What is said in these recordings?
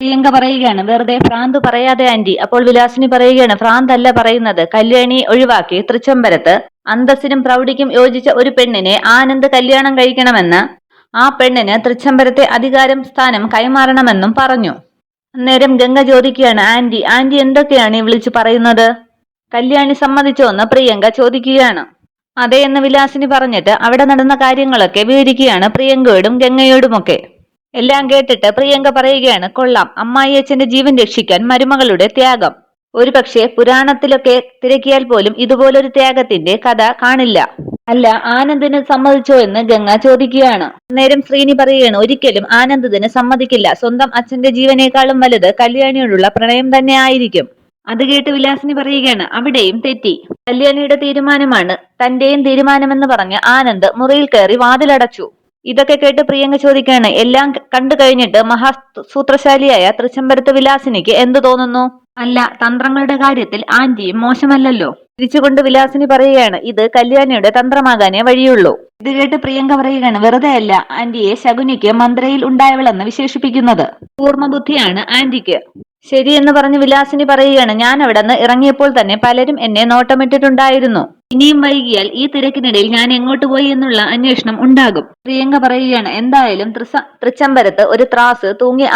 പ്രിയങ്ക പറയുകയാണ്, വെറുതെ ഭ്രാന്ത് പറയാതെ ആന്റി. അപ്പോൾ വിലാസിനി പറയുകയാണ്, ഭ്രാന്തല്ല പറയുന്നത്. കല്യാണി ഒഴിവാക്കി തൃച്ചംബരത്ത് അന്തസ്സിനും പ്രൗഢിക്കും യോജിച്ച ഒരു പെണ്ണിനെ ആനന്ദ് കല്യാണം കഴിക്കണമെന്ന്, ആ പെണ്ണിന് തൃച്ചംബരത്തെ അധികാരം സ്ഥാനം കൈമാറണമെന്നും പറഞ്ഞു. അന്നേരം ഗംഗ ചോദിക്കുകയാണ്, ആന്റി ആന്റി എന്തൊക്കെയാണ് ഈ വിളിച്ചു പറയുന്നത്? കല്യാണി സമ്മതിച്ചോ എന്ന് പ്രിയങ്ക ചോദിക്കുകയാണ്. അതെ എന്ന് വിലാസിനി പറഞ്ഞിട്ട് അവിടെ നടന്ന കാര്യങ്ങളൊക്കെ വിവരിക്കുകയാണ് പ്രിയങ്കയോടും ഗംഗയോടുമൊക്കെ. എല്ലാം കേട്ടിട്ട് പ്രിയങ്ക പറയുകയാണ്, കൊള്ളാം, അമ്മായി അച്ഛന്റെ ജീവൻ രക്ഷിക്കാൻ മരുമകളുടെ ത്യാഗം. ഒരു പക്ഷേ പുരാണത്തിലൊക്കെ തിരക്കിയാൽ പോലും ഇതുപോലൊരു ത്യാഗത്തിന്റെ കഥ കാണില്ല. അല്ല, ആനന്ദിന് സമ്മതിച്ചോ എന്ന് ഗംഗ ചോദിക്കുകയാണ്. നേരം ശ്രീനി പറയുകയാണ്, ഒരിക്കലും ആനന്ദ് ഇതിന് സമ്മതിക്കില്ല. സ്വന്തം അച്ഛന്റെ ജീവനേക്കാളും വലുത് കല്യാണിയോടുള്ള പ്രണയം തന്നെ ആയിരിക്കും. അത് കേട്ട് വിലാസിനി പറയുകയാണ്, അവിടെയും തെറ്റി. കല്യാണിയുടെ തീരുമാനമാണ് തന്റെയും തീരുമാനമെന്ന് പറഞ്ഞ് ആനന്ദ് മുറിയിൽ കയറി വാതിലടച്ചു. ഇതൊക്കെ കേട്ട് പ്രിയങ്ക ചോദിക്കുകയാണ്, എല്ലാം കണ്ടു കഴിഞ്ഞിട്ട് മഹാസൂത്രശാലിയായ തൃച്ചംബരത്ത് വിലാസിനിക്ക് എന്തു തോന്നുന്നു? അല്ല, തന്ത്രങ്ങളുടെ കാര്യത്തിൽ ആന്റിയും മോശമല്ലല്ലോ. തിരിച്ചുകൊണ്ട് വിലാസിനി പറയുകയാണ്, ഇത് കല്യാണിയുടെ തന്ത്രമാകാനേ വഴിയുള്ളൂ. ഇത് കേട്ട് പ്രിയങ്ക പറയുകയാണ്, വെറുതെ അല്ല ആന്റിയെ ശകുനിക്ക് മന്ത്രയിൽ ഉണ്ടായവളെന്ന് വിശേഷിപ്പിക്കുന്നത്. കൂർമ്മബുദ്ധിയാണ് ആന്റിക്ക്. ശരിയെന്ന് പറഞ്ഞ് വിലാസിനി പറയുകയാണ്, ഞാൻ അവിടെ നിന്ന് ഇറങ്ങിയപ്പോൾ തന്നെ പലരും എന്നെ നോട്ടമിട്ടിട്ടുണ്ടായിരുന്നു. ഇനിയും വൈകിയാൽ ഈ തിരക്കിനിടയിൽ ഞാൻ എങ്ങോട്ട് പോയി എന്നുള്ള അന്വേഷണം ഉണ്ടാകും. പ്രിയങ്ക പറയുകയാണ്, എന്തായാലും തൃച്ചംബരത്ത് ഒരു ത്രാസ് തൂങ്ങി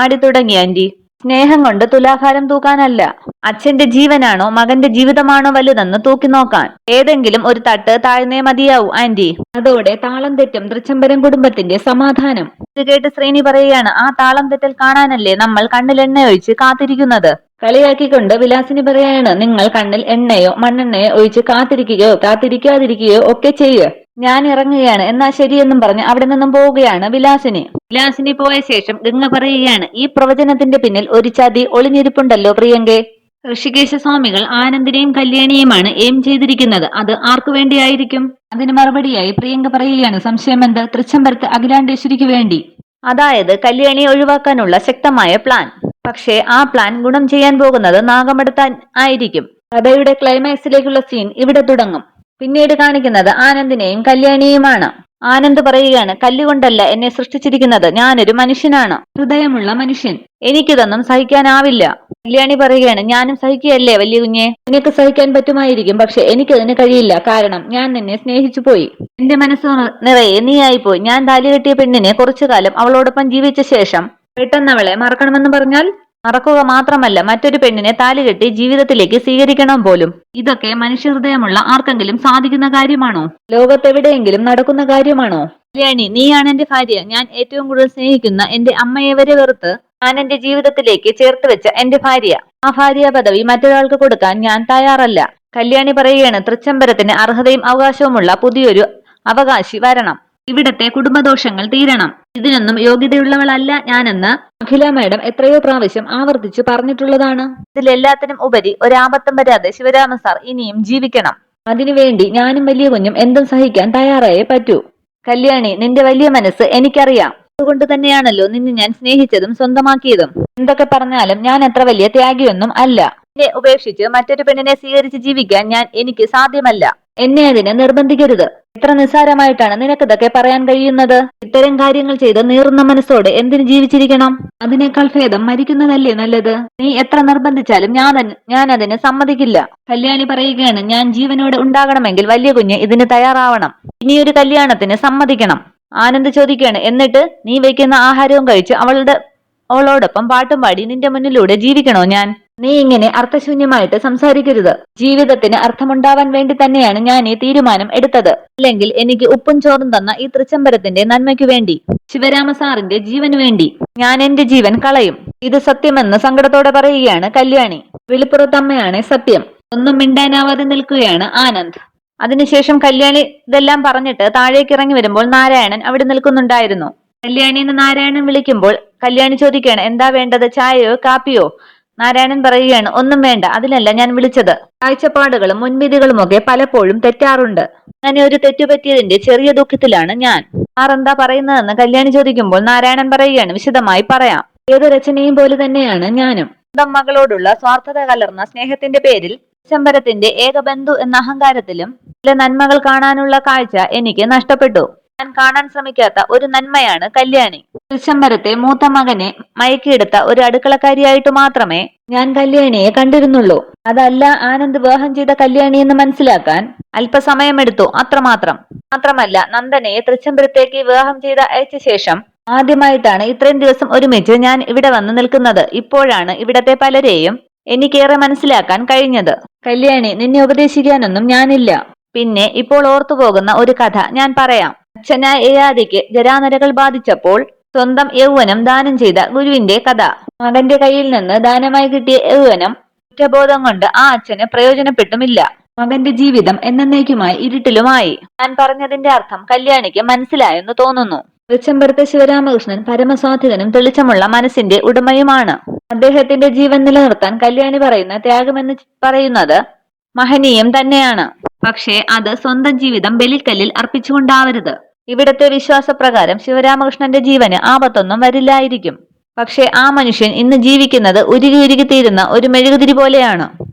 ആടി തുടങ്ങി ആന്റി. സ്നേഹം കൊണ്ട് തുലാഭാരം തൂക്കാനല്ല, അച്ഛന്റെ ജീവനാണോ മകന്റെ ജീവിതമാണോ വലുതെന്ന് തൂക്കി നോക്കാൻ. ഏതെങ്കിലും ഒരു തട്ട് താഴ്ന്നേ മതിയാവൂ ആന്റി. അതോടെ താളം തെറ്റും തൃച്ചംബരം കുടുംബത്തിന്റെ സമാധാനം. ഇത് കേട്ട് ശ്രീനി പറയുകയാണ്, ആ താളം തെറ്റൽ കാണാനല്ലേ നമ്മൾ കണ്ണിൽ എണ്ണ ഒഴിച്ച് കാത്തിരിക്കുന്നത്. കളിയാക്കിക്കൊണ്ട് വിലാസിനി പറയാണ്, നിങ്ങൾ കണ്ണിൽ എണ്ണയോ മണ്ണെണ്ണയോ ഒഴിച്ച് കാത്തിരിക്കുകയോ കാത്തിരിക്കാതിരിക്കുകയോ ഒക്കെ ചെയ്യുക. ഞാൻ ഇറങ്ങുകയാണ്, എന്നാ ശരിയെന്നും പറഞ്ഞ് അവിടെ നിന്നും പോവുകയാണ് വിലാസിനി. വിലാസിനി പോയ ശേഷം ഗംഗ പറയുകയാണ്, ഈ പ്രവചനത്തിന്റെ പിന്നിൽ ഒരു ചതി ഒളിഞ്ഞിരിപ്പുണ്ടല്ലോ പ്രിയങ്കെ. ഋഷികേശ സ്വാമികൾ ആനന്ദിനെയും കല്യാണിയുമാണ് എയിം ചെയ്തിരിക്കുന്നത്. അത് ആർക്കു വേണ്ടിയായിരിക്കും? അതിന് മറുപടിയായി പ്രിയങ്ക പറയുകയാണ്, സംശയമെന്ത്? തൃച്ചംബരത്ത് അഖിലാണ്ടേശ്വരിക്ക് വേണ്ടി. അതായത് കല്യാണിയെ ഒഴിവാക്കാനുള്ള ശക്തമായ പ്ലാൻ. പക്ഷേ ആ പ്ലാൻ ഗുണം ചെയ്യാൻ പോകുന്നത് നാഗമടത്താൻ ആയിരിക്കും. കഥയുടെ ക്ലൈമാക്സിലേക്കുള്ള സീൻ ഇവിടെ തുടങ്ങും. പിന്നീട് കാണിക്കുന്നത് ആനന്ദിനെയും കല്യാണിയുമാണ്. ആനന്ദ് പറയുകയാണ്, കല്ലുകൊണ്ടല്ല എന്നെ സൃഷ്ടിച്ചിരിക്കുന്നത്, ഞാനൊരു മനുഷ്യനാണ്, ഹൃദയമുള്ള മനുഷ്യൻ. എനിക്കിതൊന്നും സഹിക്കാനാവില്ല. കല്യാണി പറയുകയാണ്, ഞാനും സഹിക്കുകയല്ലേ വലിയ കുഞ്ഞെ. നിനക്ക് സഹിക്കാൻ പറ്റുമായിരിക്കും, പക്ഷെ എനിക്കതിന് കഴിയില്ല. കാരണം ഞാൻ നിന്നെ സ്നേഹിച്ചു പോയി. എന്റെ മനസ്സ് നിറയെ നീയായിപ്പോയി. ഞാൻ താലി കെട്ടിയ പെണ്ണിനെ കുറച്ചു കാലം അവളോടൊപ്പം ജീവിച്ച ശേഷം പെട്ടെന്ന് അവളെ മറക്കണമെന്ന് പറഞ്ഞാൽ? മറക്കുക മാത്രമല്ല, മറ്റൊരു പെണ്ണിനെ താലികെട്ടി ജീവിതത്തിലേക്ക് സ്വീകരിക്കണം പോലും. ഇതൊക്കെ മനുഷ്യഹൃദയമുള്ള ആർക്കെങ്കിലും സാധിക്കുന്ന കാര്യമാണോ? ലോകത്തെവിടെയെങ്കിലും നടക്കുന്ന കാര്യമാണോ? കല്യാണി, നീയാണ് എന്റെ ഭാര്യ. ഞാൻ ഏറ്റവും കൂടുതൽ സ്നേഹിക്കുന്ന എന്റെ അമ്മയെ വരെ വെറുത്ത് ഞാൻ എന്റെ ജീവിതത്തിലേക്ക് ചേർത്ത് വെച്ച എന്റെ ഭാര്യ. ആ ഭാര്യ പദവി മറ്റൊരാൾക്ക് കൊടുക്കാൻ ഞാൻ തയ്യാറല്ല. കല്യാണി പറയുകയാണ്, തൃച്ചംബരത്തിന് അർഹതയും അവകാശവുമുള്ള പുതിയൊരു അവകാശി വരണം. ഇവിടത്തെ കുടുംബദോഷങ്ങൾ തീരണം. ഇതിനൊന്നും യോഗ്യതയുള്ളവളല്ല ഞാനെന്ന് അഖില മാഡം എത്രയോ പ്രാവശ്യം ആവർത്തിച്ച് പറഞ്ഞിട്ടുള്ളതാണ്. ഇതിലെല്ലാത്തിനും ഉപരി ഒരാപത്തും വരാതെ ശിവരാമ സാർ ഇനിയും ജീവിക്കണം. അതിനുവേണ്ടി ഞാനും വലിയ കുഞ്ഞും എന്തും സഹിക്കാൻ തയ്യാറായേ പറ്റൂ. കല്യാണി, നിന്റെ വലിയ മനസ്സ് എനിക്കറിയാം. അതുകൊണ്ട് തന്നെയാണല്ലോ നിന്നെ ഞാൻ സ്നേഹിച്ചതും സ്വന്തമാക്കിയതും. എന്തൊക്കെ പറഞ്ഞാലും ഞാൻ അത്ര വലിയ ത്യാഗിയൊന്നും അല്ല. എന്നെ ഉപേക്ഷിച്ച് മറ്റൊരു പെണ്ണിനെ സ്വീകരിച്ച് ജീവിക്കാൻ എനിക്ക് സാധ്യമല്ല. എന്നെ അതിനെ നിർബന്ധിക്കരുത്. എത്ര നിസ്സാരമായിട്ടാണ് നിനക്കിതൊക്കെ പറയാൻ കഴിയുന്നത്? ഇത്തരം കാര്യങ്ങൾ ചെയ്ത് നീറുന്ന മനസ്സോടെ എന്തിനു ജീവിച്ചിരിക്കണം? അതിനേക്കാൾ ഭേദം മരിക്കുന്നതല്ലേ നല്ലത്. നീ എത്ര നിർബന്ധിച്ചാലും ഞാൻ അതിന് സമ്മതിക്കില്ല. കല്യാണി പറയുകയാണ്, ഞാൻ ജീവനോടെ ഉണ്ടാകണമെങ്കിൽ വലിയ കുഞ്ഞ് ഇതിന് തയ്യാറാവണം. ഇനിയൊരു കല്യാണത്തിന് സമ്മതിക്കണം. ആനന്ദ് ചോദിക്കുകയാണ്, എന്നിട്ട് നീ വയ്ക്കുന്ന ആഹാരവും കഴിച്ച് അവളോടൊപ്പം പാട്ടും പാടി നിന്റെ മുന്നിലൂടെ ജീവിക്കണോ ഞാൻ? നീ ഇങ്ങനെ അർത്ഥശൂന്യമായിട്ട് സംസാരിക്കരുത്. ജീവിതത്തിന് അർത്ഥമുണ്ടാവാൻ വേണ്ടി തന്നെയാണ് ഞാൻ ഈ തീരുമാനം എടുത്തത്. അല്ലെങ്കിൽ എനിക്ക് ഉപ്പും ചോറും തന്ന ഈ തൃച്ചംബരത്തിന്റെ നന്മയ്ക്കു വേണ്ടി, ശിവരാമ സാറിന്റെ ജീവന് വേണ്ടി ഞാൻ എന്റെ ജീവൻ കളയും. ഇത് സത്യമെന്ന് സങ്കടത്തോടെ പറയുകയാണ് കല്യാണി. വിളിപ്പുറത്തമ്മയാണ് സത്യം. ഒന്നും മിണ്ടാനാവാതെ നിൽക്കുകയാണ് ആനന്ദ്. അതിനുശേഷം കല്യാണി ഇതെല്ലാം പറഞ്ഞിട്ട് താഴേക്ക് ഇറങ്ങി വരുമ്പോൾ നാരായണൻ അവിടെ നിൽക്കുന്നുണ്ടായിരുന്നു. കല്യാണി എന്ന് നാരായണൻ വിളിക്കുമ്പോൾ കല്യാണി ചോദിക്കുകയാണ്, എന്താ വേണ്ടത്? ചായയോ കാപ്പിയോ? നാരായണൻ പറയുകയാണ്, ഒന്നും വേണ്ട, അതിനല്ല ഞാൻ വിളിച്ചത്. കാഴ്ചപ്പാടുകളും മുൻവിധികളും ഒക്കെ പലപ്പോഴും തെറ്റാറുണ്ട്. അങ്ങനെ ഒരു തെറ്റുപറ്റിയതിന്റെ ചെറിയ ദുഃഖത്തിലാണ് ഞാൻ. ആരെന്താ പറയുന്നതെന്ന് കല്യാണി ചോദിക്കുമ്പോൾ നാരായണൻ പറയുകയാണ്, വിശദമായി പറയാം. ഏത് രചനയും പോലെ തന്നെയാണ് ഞാനും. സ്വന്തം മകളോടുള്ള സ്വാർത്ഥത കലർന്ന സ്നേഹത്തിന്റെ പേരിൽ ചമ്പരത്തിന്റെ ഏക ബന്ധു എന്ന അഹങ്കാരത്തിലും ചില നന്മകൾ കാണാനുള്ള കാഴ്ച എനിക്ക് നഷ്ടപ്പെട്ടു. ഞാൻ കാണാൻ ശ്രമിക്കാത്ത ഒരു നന്മയാണ് കല്യാണി. തൃച്ചംബരത്തെ മൂത്ത മകനെ മയക്കിയെടുത്ത ഒരു അടുക്കളക്കാരിയായിട്ട് മാത്രമേ ഞാൻ കല്യാണിയെ കണ്ടിരുന്നുള്ളൂ. അതല്ല ആനന്ദ് വിവാഹം ചെയ്ത കല്യാണി എന്ന് മനസ്സിലാക്കാൻ അല്പസമയമെടുത്തു, അത്രമാത്രം. മാത്രമല്ല, നന്ദനയെ തൃച്ചംബരത്തേക്ക് വിവാഹം ചെയ്ത അയച്ച ശേഷം ആദ്യമായിട്ടാണ് ഇത്രയും ദിവസം ഒരുമിച്ച് ഞാൻ ഇവിടെ വന്ന് നിൽക്കുന്നത്. ഇപ്പോഴാണ് ഇവിടത്തെ പലരെയും എനിക്കേറെ മനസ്സിലാക്കാൻ കഴിഞ്ഞത്. കല്യാണി, നിന്നെ ഉപദേശിക്കാനൊന്നും ഞാനില്ല. പിന്നെ ഇപ്പോൾ ഓർത്തുപോകുന്ന ഒരു കഥ ഞാൻ പറയാം. അച്ഛനായ യയാതിക്ക് ജരാനരകൾ ബാധിച്ചപ്പോൾ സ്വന്തം യൗവനം ദാനം ചെയ്ത ഗുരുവിന്റെ കഥ. മകന്റെ കയ്യിൽ നിന്ന് ദാനമായി കിട്ടിയ യൗവനം കുറ്റബോധം കൊണ്ട് ആ അച്ഛന് പ്രയോജനപ്പെട്ടുമില്ല. മകന്റെ ജീവിതം എന്നേക്കുമായി ഇരുട്ടിലുമായി. ഞാൻ പറഞ്ഞതിന്റെ അർത്ഥം കല്യാണിക്ക് മനസ്സിലായെന്ന് തോന്നുന്നു. തൃച്ചംബരത്തെ ശിവരാമകൃഷ്ണൻ പരമസാത്വികനും തെളിച്ചമുള്ള മനസ്സിന്റെ ഉടമയുമാണ്. അദ്ദേഹത്തിന്റെ ജീവൻ നിലനിർത്താൻ കല്യാണി പറയുന്ന ത്യാഗമെന്ന് പറയുന്നത് മഹനീയം തന്നെയാണ്. പക്ഷേ അത് സ്വന്തം ജീവിതം ബലിക്കല്ലിൽ അർപ്പിച്ചുകൊണ്ടാവരുത്. ഇവിടത്തെ വിശ്വാസപ്രകാരം ശിവരാമകൃഷ്ണന്റെ ജീവന് ആപത്തൊന്നും വരില്ലായിരിക്കും. പക്ഷെ ആ മനുഷ്യൻ ഇന്ന് ജീവിക്കുന്നത് ഉരുകി ഉരുകി തീരുന്ന ഒരു മെഴുകുതിരി പോലെയാണ്.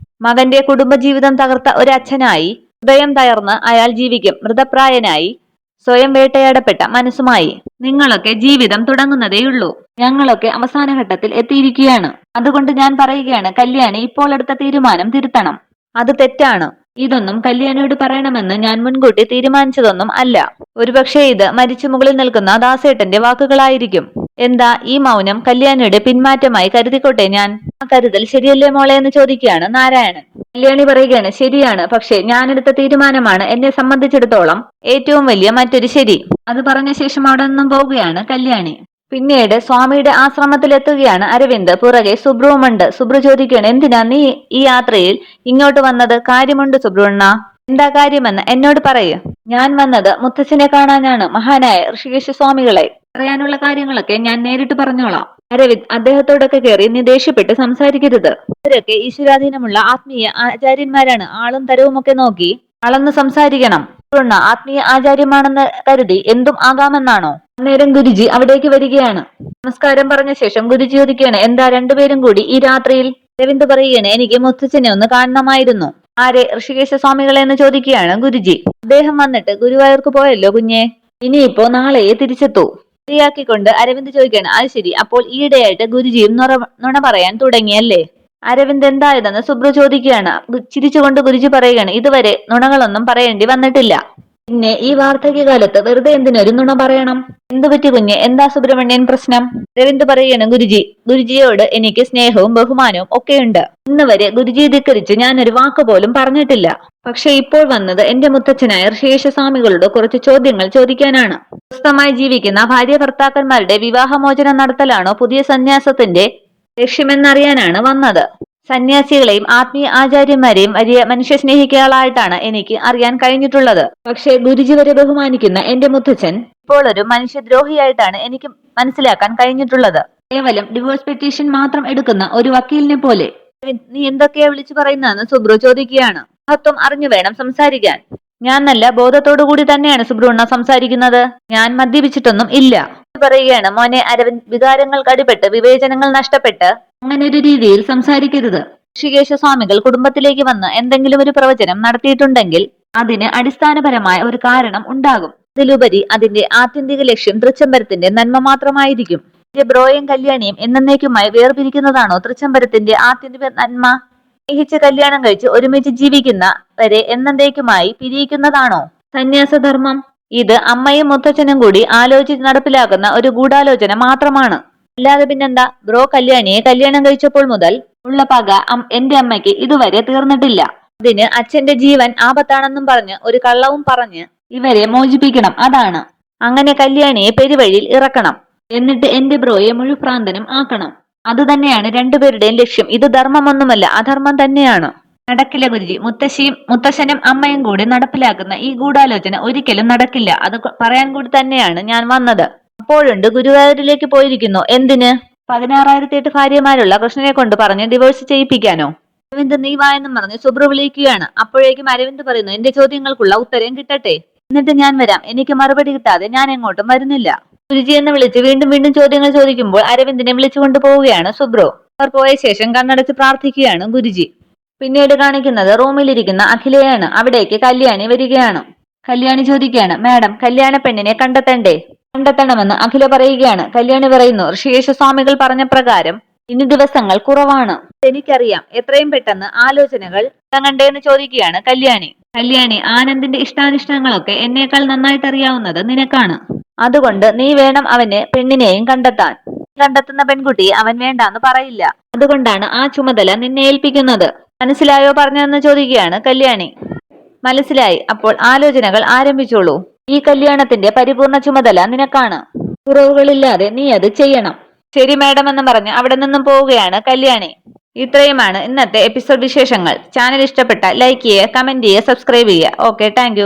മകന്റെ കുടുംബജീവിതം തകർത്ത ഒരു അച്ഛനായി ഹൃദയം തകർന്ന് അയാൾ ജീവിക്കും, മൃതപ്രായനായി, സ്വയം വേട്ടയാടപ്പെട്ട മനസ്സുമായി. നിങ്ങളൊക്കെ ജീവിതം തുടങ്ങുന്നതേയുള്ളൂ. ഞങ്ങളൊക്കെ അവസാന ഘട്ടത്തിൽ എത്തിയിരിക്കുകയാണ്. അതുകൊണ്ട് ഞാൻ പറയുകയാണ്, കല്യാണി ഇപ്പോൾ എടുത്ത തീരുമാനം തിരുത്തണം. അത് തെറ്റാണ്. ഇതൊന്നും കല്യാണിയോട് പറയണമെന്ന് ഞാൻ മുൻകൂട്ടി തീരുമാനിച്ചതൊന്നും അല്ല. ഒരുപക്ഷെ ഇത് മരിച്ചു മുകളിൽ നിൽക്കുന്ന ദാസേട്ടന്റെ വാക്കുകളായിരിക്കും. എന്താ ഈ മൗനം? കല്യാണിയുടെ പിന്മാറ്റമായി കരുതിക്കോട്ടെ ഞാൻ. ആ കരുതൽ ശരിയല്ലേ മോളെ എന്ന് ചോദിക്കുകയാണ് നാരായണൻ. കല്യാണി പറയുകയാണ്, ശരിയാണ്. പക്ഷെ ഞാനെടുത്ത തീരുമാനമാണ് എന്നെ സംബന്ധിച്ചിടത്തോളം ഏറ്റവും വലിയ മറ്റൊരു ശരി. അത് പറഞ്ഞ ശേഷം അവിടെ നിന്നും പോവുകയാണ് കല്യാണി. പിന്നീട് സ്വാമിയുടെ ആശ്രമത്തിലെത്തുകയാണ് അരവിന്ദ്. പുറകെ സുബ്രുവുമുണ്ട്. സുബ്രു ചോദിക്കുകയാണ്, എന്തിനാ നീ ഈ യാത്രയിൽ ഇങ്ങോട്ട് വന്നത്? കാര്യമുണ്ട് സുബ്രുവണ്ണ. എന്താ കാര്യമെന്ന് എന്നോട് പറയൂ. ഞാൻ വന്നത് മുത്തച്ഛനെ കാണാനാണ്, മഹാനായ ഋഷികേശ സ്വാമികളെ. പറയാനുള്ള കാര്യങ്ങളൊക്കെ ഞാൻ നേരിട്ട് പറഞ്ഞോളാം. അരവിന്ദ്, അദ്ദേഹത്തോടൊക്കെ കയറി നീ ദേഷ്യപ്പെട്ട് സംസാരിക്കരുത്. അവരൊക്കെ ഈശ്വരാധീനമുള്ള ആത്മീയ ആചാര്യന്മാരാണ്. ആളും തരവുമൊക്കെ നോക്കി അളന്ന് സംസാരിക്കണം. ആത്മീയ ആചാര്യമാണെന്ന് കരുതി എന്തും ആകാമെന്നാണോ? അന്നേരം ഗുരുജി അവിടേക്ക് വരികയാണ്. നമസ്കാരം പറഞ്ഞ ശേഷം ഗുരുജി ചോദിക്കുകയാണ്, എന്താ രണ്ടുപേരും കൂടി ഈ രാത്രിയിൽ? അരവിന്ദ് പറയുകയാണ്, എനിക്ക് മുത്തച്ഛനെ ഒന്ന് കാണണമായിരുന്നു. ആരെ? ഋഷികേശ സ്വാമികളെ എന്ന് ചോദിക്കുകയാണ് ഗുരുജി. അദ്ദേഹം വന്നിട്ട് ഗുരുവായൂർക്ക് പോയല്ലോ കുഞ്ഞെ. ഇനിയിപ്പോ നാളെയെ തിരിച്ചെത്തൂ. ശരിയാക്കിക്കൊണ്ട് അരവിന്ദ് ചോദിക്കുകയാണ്, അത് ശരി, അപ്പോൾ ഈയിടെയായിട്ട് ഗുരുജിയും നുണ പറയാൻ തുടങ്ങിയല്ലേ? അരവിന്ദ് എന്തായതെന്ന് സുബ്രു ചോദിക്കുകയാണ്. ചിരിച്ചുകൊണ്ട് ഗുരുജി പറയുകയാണ്, ഇതുവരെ നുണകളൊന്നും പറയേണ്ടി വന്നിട്ടില്ല. പിന്നെ ഈ വാർദ്ധക്യകാലത്ത് വെറുതെ എന്തിനൊരു നുണ പറയണം? എന്തു പറ്റി കുഞ്ഞെ? എന്താ സുബ്രഹ്മണ്യൻ പ്രശ്നം? രവിന്ദ് പറയുകയാണ്, ഗുരുജിയോട് എനിക്ക് സ്നേഹവും ബഹുമാനവും ഒക്കെയുണ്ട്. ഇന്ന് വരെ ഗുരുജിയെ ധിക്കരിച്ച് ഞാനൊരു വാക്ക് പോലും പറഞ്ഞിട്ടില്ല. പക്ഷെ ഇപ്പോൾ വന്നത് എന്റെ മുത്തച്ഛനായ ഋഷികേശ സ്വാമികളോട് കുറച്ച് ചോദ്യങ്ങൾ ചോദിക്കാനാണ്. സ്വസ്ഥമായി ജീവിക്കുന്ന ഭാര്യ ഭർത്താക്കന്മാരുടെ വിവാഹമോചനം നടത്തലാണോ പുതിയ സന്യാസത്തിന്റെ ലക്ഷ്യമെന്നറിയാനാണ് വന്നത്. സന്യാസികളെയും ആത്മീയ ആചാര്യന്മാരെയും വലിയ മനുഷ്യസ്നേഹികളായിട്ടാണ് എനിക്ക് അറിയാൻ കഴിഞ്ഞിട്ടുള്ളത്. പക്ഷെ ഗുരുജി വരെ ബഹുമാനിക്കുന്ന എന്റെ മുത്തച്ഛൻ ഇപ്പോൾ ഒരു മനുഷ്യദ്രോഹിയായിട്ടാണ് എനിക്ക് മനസ്സിലാക്കാൻ കഴിഞ്ഞിട്ടുള്ളത്. കേവലം ഡിവോഴ്സ് പെറ്റീഷൻ മാത്രം എടുക്കുന്ന ഒരു വക്കീലിനെ പോലെ. നീ എന്തൊക്കെയാ വിളിച്ചു പറയുന്നതെന്ന് സുബ്രു ചോദിക്കുകയാണ്. മഹത്വം അറിഞ്ഞു വേണം സംസാരിക്കാൻ. ഞാൻ നല്ല ബോധത്തോടുകൂടി തന്നെയാണ് സുബ്രുണ്ണ സംസാരിക്കുന്നത്. ഞാൻ മദ്യപിച്ചിട്ടൊന്നും ഇല്ല. പറയുകയാണ്, മോനെ അരവിന്ദ്, വികാരങ്ങൾക്ക് അടിപെട്ട് വിവേചനങ്ങൾ നഷ്ടപ്പെട്ട് അങ്ങനെ ഒരു രീതിയിൽ സംസാരിക്കരുത്. ഋഷികേശ സ്വാമികൾ കുടുംബത്തിലേക്ക് വന്ന് എന്തെങ്കിലും ഒരു പ്രവചനം നടത്തിയിട്ടുണ്ടെങ്കിൽ അതിന് അടിസ്ഥാനപരമായ ഒരു കാരണം ഉണ്ടാകും. അതിലുപരി അതിന്റെ ആത്യന്തിക ലക്ഷ്യം തൃച്ചംബരത്തിന്റെ നന്മ മാത്രമായിരിക്കും. ബ്രോയും കല്യാണിയും എന്നേക്കുമായി വേർപിരിക്കുന്നതാണോ തൃച്ചംബരത്തിന്റെ ആത്യന്തിക നന്മ? സ്നേഹിച്ച് കല്യാണം കഴിച്ച് ഒരുമിച്ച് ജീവിക്കുന്നവരെ എന്നേക്കുമായി പിരിയിക്കുന്നതാണോ സന്യാസധർമ്മം? ഇത് അമ്മയും മുത്തച്ഛനും കൂടി ആലോചിച്ച് നടപ്പിലാക്കുന്ന ഒരു ഗൂഢാലോചന മാത്രമാണ്. അല്ലാതെ പിന്നെന്താ? ബ്രോ കല്യാണിയെ കല്യാണം കഴിച്ചപ്പോൾ മുതൽ ഉള്ള പക എന്റെ അമ്മയ്ക്ക് ഇതുവരെ തീർന്നിട്ടില്ല. അതിന് അച്ഛന്റെ ജീവൻ ആപത്താണെന്നും പറഞ്ഞ് ഒരു കള്ളവും പറഞ്ഞ് ഇവരെ മോചിപ്പിക്കണം. അതാണ്. അങ്ങനെ കല്യാണിയെ പെരുവഴിയിൽ ഇറക്കണം. എന്നിട്ട് എന്റെ ബ്രോയെ മുഴുഭ്രാന്തനും ആക്കണം. അതുതന്നെയാണ് രണ്ടുപേരുടെയും ലക്ഷ്യം. ഇത് ധർമ്മമൊന്നുമല്ല, അധർമ്മം തന്നെയാണ്. നടക്കില്ല ഗുരുജി. മുത്തശ്ശനും അമ്മയും കൂടി നടപ്പിലാക്കുന്ന ഈ ഗൂഢാലോചന ഒരിക്കലും നടക്കില്ല. അത് പറയാൻ കൂടി തന്നെയാണ് ഞാൻ വന്നത്. അപ്പോഴുണ്ട് ഗുരുവായൂരിലേക്ക് പോയിരിക്കുന്നു. എന്തിന്? 16,008 ഭാര്യമാരുള്ള കൃഷ്ണനെ കൊണ്ട് പറഞ്ഞ് ഡിവോഴ്സ് ചെയ്യിപ്പിക്കാനോ? അരവിന്ദ്, നീ വായെന്നും പറഞ്ഞ് സുബ്രു വിളിക്കുകയാണ്. അപ്പോഴേക്കും അരവിന്ദ് പറയുന്നു, എന്റെ ചോദ്യങ്ങൾക്കുള്ള ഉത്തരം കിട്ടട്ടെ, എന്നിട്ട് ഞാൻ വരാം. എനിക്ക് മറുപടി കിട്ടാതെ ഞാൻ എങ്ങോട്ടും വരുന്നില്ല. ഗുരുജി എന്ന് വിളിച്ച് വീണ്ടും വീണ്ടും ചോദ്യങ്ങൾ ചോദിക്കുമ്പോൾ അരവിന്ദിനെ വിളിച്ചുകൊണ്ട് പോവുകയാണ് സുബ്രു. അവർ പോയ ശേഷം കണ്ണടച്ച് പ്രാർത്ഥിക്കുകയാണ് ഗുരുജി. പിന്നീട് കാണിക്കുന്നത് റൂമിലിരിക്കുന്ന അഖിലയാണ്. അവിടേക്ക് കല്യാണി വരികയാണ്. കല്യാണി ചോദിക്കുകയാണ്, മാഡം കല്യാണ പെണ്ണിനെ കണ്ടെത്തണമെന്ന് അഖില പറയുകയാണ്. കല്യാണി പറയുന്നു, ഋഷികേശ സ്വാമികൾ പറഞ്ഞ പ്രകാരം ഇനി ദിവസങ്ങൾ കുറവാണ്. എനിക്കറിയാം, എത്രയും പെട്ടെന്ന് ആലോചനകൾ തുടങ്ങണ്ടേന്ന് ചോദിക്കുകയാണ് കല്യാണി ആനന്ദിന്റെ ഇഷ്ടാനിഷ്ടങ്ങളൊക്കെ എന്നേക്കാൾ നന്നായിട്ട് അറിയാവുന്നത് നിനക്കാണ്. അതുകൊണ്ട് നീ വേണം അവന് പെണ്ണിനെയും കണ്ടെത്തുന്ന പെൺകുട്ടിയെ അവൻ വേണ്ടാന്ന് പറയില്ല. അതുകൊണ്ടാണ് ആ ചുമതല നിന്നെ ഏൽപ്പിക്കുന്നത്. മനസ്സിലായോ പറഞ്ഞതെന്ന് ചോദിക്കുകയാണ് കല്യാണി. മനസ്സിലായി. അപ്പോൾ ആലോചനകൾ ആരംഭിച്ചോളൂ. ഈ കല്യാണത്തിന്റെ പരിപൂർണ ചുമതല നിനക്കാണ്. കുറവുകളില്ലാതെ നീ അത് ചെയ്യണം. ശരി മാഡം എന്ന് പറഞ്ഞ് അവിടെ നിന്നും പോവുകയാണ് കല്യാണി. ഇത്രയുമാണ് ഇന്നത്തെ എപ്പിസോഡ് വിശേഷങ്ങൾ. ചാനൽ ഇഷ്ടപ്പെട്ട ലൈക്ക് ചെയ്യുക, കമന്റ് ചെയ്യുക, സബ്സ്ക്രൈബ് ചെയ്യുക. Okay, thank